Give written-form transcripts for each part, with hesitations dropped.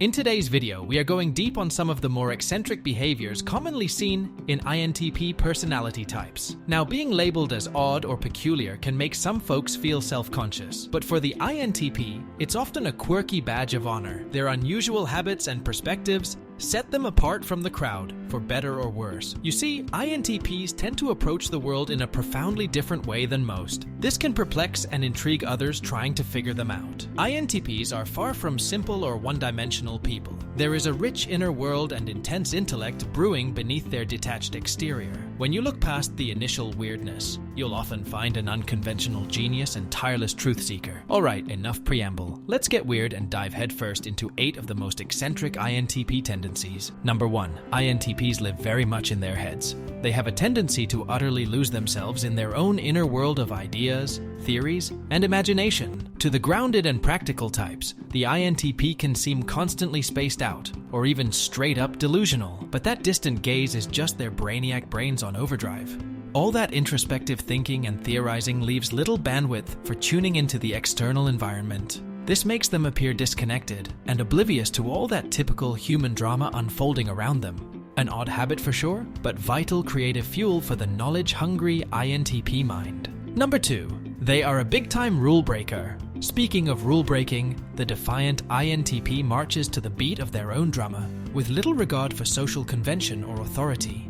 In today's video, we are going deep on some of the more eccentric behaviors commonly seen in INTP personality types. Now, being labeled as odd or peculiar can make some folks feel self-conscious, but for the INTP, it's often a quirky badge of honor. Their unusual habits and perspectives set them apart from the crowd, for better or worse. You see, INTPs tend to approach the world in a profoundly different way than most. This can perplex and intrigue others trying to figure them out. INTPs are far from simple or one-dimensional people. There is a rich inner world and intense intellect brewing beneath their detached exterior. When you look past the initial weirdness, you'll often find an unconventional genius and tireless truth seeker. Alright, enough preamble. Let's get weird and dive headfirst into 8 of the most eccentric INTP tendencies. Number 1. INTPs live very much in their heads. They have a tendency to utterly lose themselves in their own inner world of ideas, theories, and imagination. To the grounded and practical types, the INTP can seem constantly spaced out, or even straight up delusional, but that distant gaze is just their brainiac brains on overdrive. All that introspective thinking and theorizing leaves little bandwidth for tuning into the external environment. This makes them appear disconnected and oblivious to all that typical human drama unfolding around them. An odd habit for sure, but vital creative fuel for the knowledge-hungry INTP mind. Number 2. They are a big-time rule breaker. Speaking of rule breaking, the defiant INTP marches to the beat of their own drummer, with little regard for social convention or authority.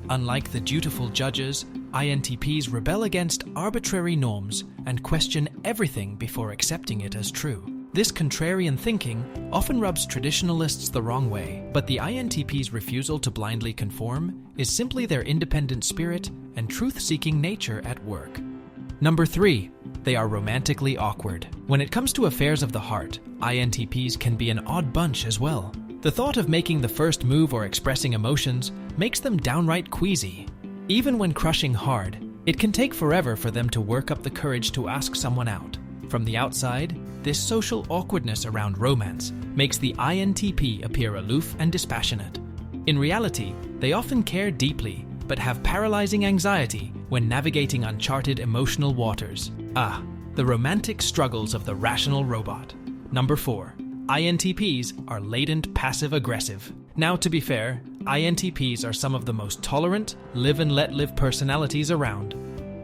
Unlike the dutiful judges, INTPs rebel against arbitrary norms and question everything before accepting it as true. This contrarian thinking often rubs traditionalists the wrong way, but the INTP's refusal to blindly conform is simply their independent spirit and truth-seeking nature at work. Number 3. They are romantically awkward. When it comes to affairs of the heart, INTPs can be an odd bunch as well. The thought of making the first move or expressing emotions makes them downright queasy. Even when crushing hard, it can take forever for them to work up the courage to ask someone out. From the outside, this social awkwardness around romance makes the INTP appear aloof and dispassionate. In reality, they often care deeply, but have paralyzing anxiety when navigating uncharted emotional waters. The romantic struggles of the rational robot. Number 4. INTPs are latent passive-aggressive. Now, to be fair, INTPs are some of the most tolerant, live-and-let-live personalities around,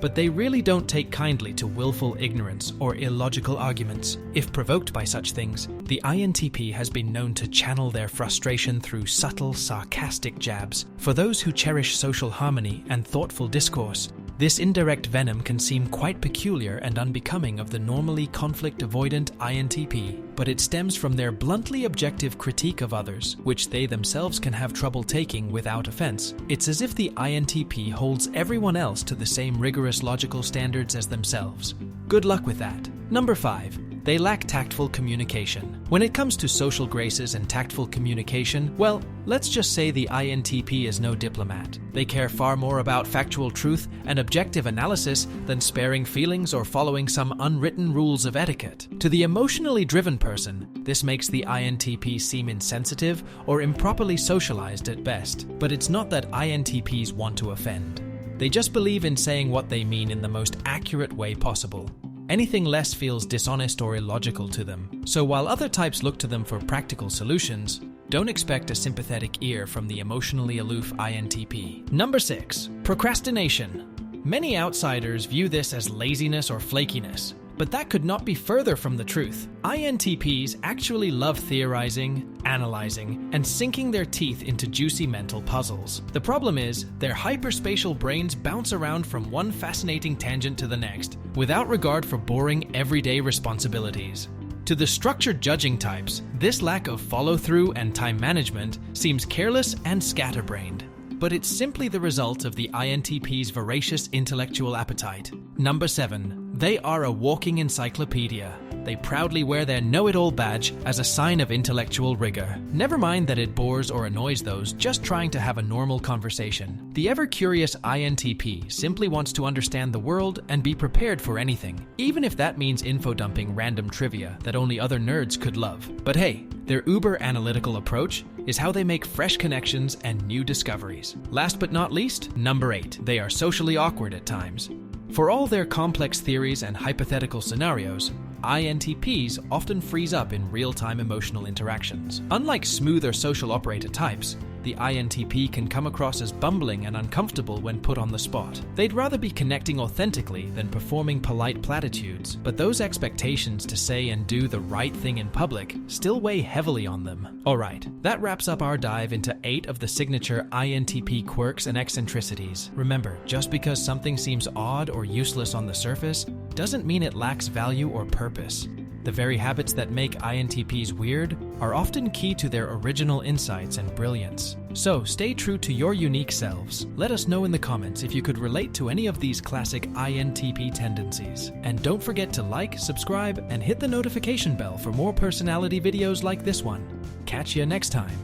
but they really don't take kindly to willful ignorance or illogical arguments. If provoked by such things, the INTP has been known to channel their frustration through subtle, sarcastic jabs. For those who cherish social harmony and thoughtful discourse, this indirect venom can seem quite peculiar and unbecoming of the normally conflict-avoidant INTP, but it stems from their bluntly objective critique of others, which they themselves can have trouble taking without offense. It's as if the INTP holds everyone else to the same rigorous logical standards as themselves. Good luck with that. Number 5. They lack tactful communication. When it comes to social graces and tactful communication, well, let's just say the INTP is no diplomat. They care far more about factual truth and objective analysis than sparing feelings or following some unwritten rules of etiquette. To the emotionally driven person, this makes the INTP seem insensitive or improperly socialized at best. But it's not that INTPs want to offend. They just believe in saying what they mean in the most accurate way possible. Anything less feels dishonest or illogical to them. So while other types look to them for practical solutions, don't expect a sympathetic ear from the emotionally aloof INTP. Number 6. Procrastination. Many outsiders view this as laziness or flakiness, but that could not be further from the truth. INTPs actually love theorizing, analyzing, and sinking their teeth into juicy mental puzzles. The problem is, their hyperspatial brains bounce around from one fascinating tangent to the next, without regard for boring everyday responsibilities. To the structured judging types, this lack of follow-through and time management seems careless and scatterbrained. But it's simply the result of the INTP's voracious intellectual appetite. Number 7. They are a walking encyclopedia. They proudly wear their know-it-all badge as a sign of intellectual rigor. Never mind that it bores or annoys those just trying to have a normal conversation. The ever-curious INTP simply wants to understand the world and be prepared for anything, even if that means info-dumping random trivia that only other nerds could love. But hey, their uber-analytical approach is how they make fresh connections and new discoveries. Last but not least, number 8. They are socially awkward at times. For all their complex theories and hypothetical scenarios, INTPs often freeze up in real-time emotional interactions. Unlike smoother social operator types, the INTP can come across as bumbling and uncomfortable when put on the spot. They'd rather be connecting authentically than performing polite platitudes, but those expectations to say and do the right thing in public still weigh heavily on them. Alright, that wraps up our dive into 8 of the signature INTP quirks and eccentricities. Remember, just because something seems odd or useless on the surface doesn't mean it lacks value or purpose. The very habits that make INTPs weird are often key to their original insights and brilliance. So stay true to your unique selves. Let us know in the comments if you could relate to any of these classic INTP tendencies. And don't forget to like, subscribe, and hit the notification bell for more personality videos like this one. Catch you next time.